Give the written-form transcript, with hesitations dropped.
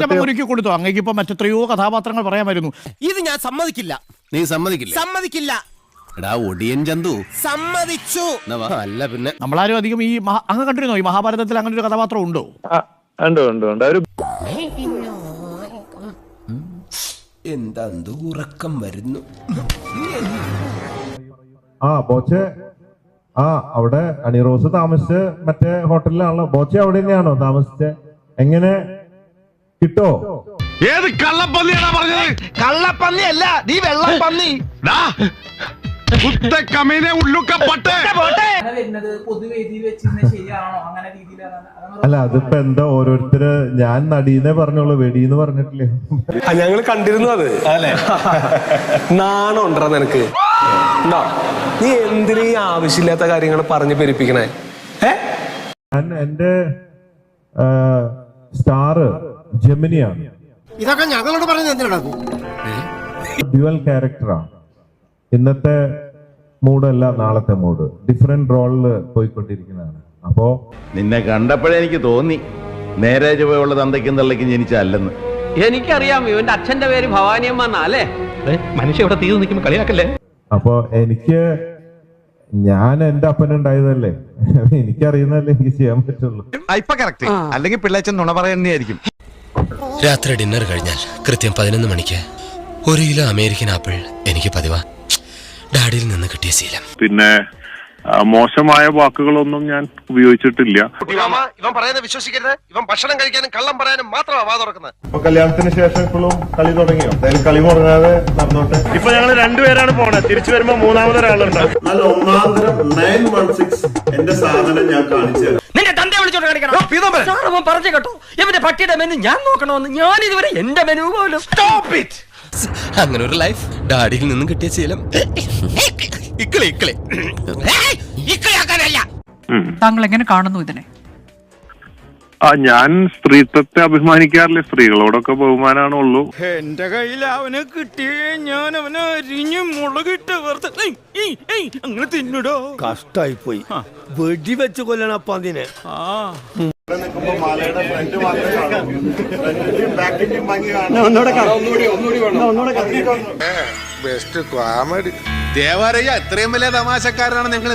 ഒരുക്കി കൊടുത്തു. അങ്ങേക്ക് ഇപ്പൊ മറ്റെത്രയോ കഥാപാത്രങ്ങൾ പറയാമായിരുന്നു. ഇത് ഞാൻ സമ്മതിക്കില്ല. നീ സമ്മതിക്കില്ല? സമ്മതിക്കില്ല. എടാ ഒടിയൻ ചന്തു സമ്മതിച്ചു. അല്ല പിന്നെ നമ്മളാരും അധികം ഈ അങ്ങ് കണ്ടിരുന്നോ ഈ മഹാഭാരതത്തിൽ അങ്ങനെ ഒരു കഥാപാത്രം ഉണ്ടോ? ഉണ്ട്. എന്താ ഉറക്കം വരുന്നു. ബോച്ചെ അവിടെ അണിറോസ് താമസിച്ച് മറ്റേ ഹോട്ടലിലാണല്ലോ. ബോച്ചെ അവിടെ തന്നെയാണോ താമസിച്ചത്? എങ്ങനെ കിട്ടോ? ഏത് കള്ളപ്പന്നിയാണോ പറഞ്ഞത്? കള്ളപ്പന്നി അല്ല, നീ വെള്ളപ്പന്നി. അല്ല അതിപ്പോ എന്താ ഓരോരുത്തര് ഞാൻ നടീന്നേ പറഞ്ഞോളൂ, വെടിന്ന് പറഞ്ഞിട്ടില്ലേ? ഞങ്ങൾ കണ്ടിരുന്നു അത്. നാണം ഉണ്ടോ നിനക്ക്? നീ എന്തിനീ ആവശ്യമില്ലാത്ത കാര്യങ്ങൾ പറഞ്ഞു പെരുപ്പിക്കണേ? ഞാൻ എന്റെ സ്റ്റാർ ജെമിനിയാണ്. ഇതൊക്കെ ഞങ്ങളോട് പറഞ്ഞത് എന്തിനാണ്? ഡ്യുവൽ ക്യാരക്ടറാണ്. ഇന്നത്തെ മൂഡല്ല നാളത്തെ മൂഡ്. ഡിഫറെന്റ് റോളില് പോയിക്കൊണ്ടിരിക്കുന്നതാണ്. അപ്പോ നിന്നെ കണ്ടപ്പോഴേ എനിക്ക് തോന്നി നേരെ ചുവയുള്ള തന്തയ്ക്കും തള്ളയ്ക്കും ജനിച്ചല്ലെന്ന്. എനിക്കറിയാം, ഇവന്റെ അച്ഛന്റെ പേര് ഭവാനിയമ്മ എന്നാലേ. മനുഷ്യ ഇവിടെ തീർന്നു നിൽക്കുമ്പോ കളിയാക്കല്ലേ. അപ്പൊ എനിക്ക് ഞാൻ എന്റെ അപ്പനുണ്ടായതല്ലേ, എനിക്കറിയുന്നതല്ലേ എനിക്ക് ചെയ്യാൻ പറ്റുള്ളൂ. ഇപ്പൊ കറക്റ്റ്. അല്ലെങ്കിൽ പിള്ളേച്ചൻ നുണ പറയുന്നതായിരിക്കും. രാത്രി ഡിന്നർ കഴിഞ്ഞാൽ കൃത്യം 11 മണിക്ക് 1 കിലോ അമേരിക്കൻ ആപ്പിൾ എനിക്ക് പതിവാ. ഡാഡിയിൽ നിന്ന് കിട്ടിയ ശീലം. പിന്നെ മോശമായ വാക്കുകളൊന്നും ഞാൻ ഉപയോഗിച്ചിട്ടില്ല. ഇവൻ പറയുന്നത് വിശ്വസിക്കരുത്. ഇവൻ ഭക്ഷണം കഴിക്കാനും കള്ളം പറയാനും മാത്രമാണ് വാ തുറക്കുന്നത്. അപ്പൊ കല്യാണത്തിന് ശേഷം ഇപ്പോഴും കളി തുടങ്ങിയോ? എന്തായാലും കളി മുടങ്ങാതെ നടന്നോട്ടെ. ഇപ്പൊ ഞങ്ങൾ 2 പേരാണ് പോണത്. തിരിച്ചു വരുമ്പോ 3ാമതൊരാളുണ്ട്. നല്ല ഒന്നാന്തരം 916 എന്റെ സാധനം ഞാൻ കാണിച്ചു തരാം. നിന്റെ തന്റെ വിളിച്ചോണ്ട് കാണിക്കണം. പറഞ്ഞു കേട്ടോ, ഇവന്റെ പട്ടിയുടെ മെനു ഞാൻ നോക്കണമെന്ന്. ഞാൻ ഇതുവരെ എന്റെ മെനു പോലും. അങ്ങനെ ഒരു ലൈഫ് ഡാഡിയിൽ നിന്നും കിട്ടിയ ശീലം. താങ്കൾ എങ്ങനെ കാണുന്നു ഇതിനെ? ഞാൻ സ്ത്രീത്വത്തെ അഭിമാനിക്കാറില്ല. സ്ത്രീകളോടൊക്കെ ബഹുമാനാണുള്ളൂ. എന്റെ കയ്യിൽ അവനെ കിട്ടിയേ ഞാൻ അവനെ അരിഞ്ഞ് മുളകിട്ട് അങ്ങനെ തിന്നിടോ. കഷ്ടായി പോയി. വെടി വെച്ച് കൊല്ലണപ്പ അതിനെ. ദേവാലയ ഇത്രയും വലിയ തമാശക്കാരനാണ് നിങ്ങൾ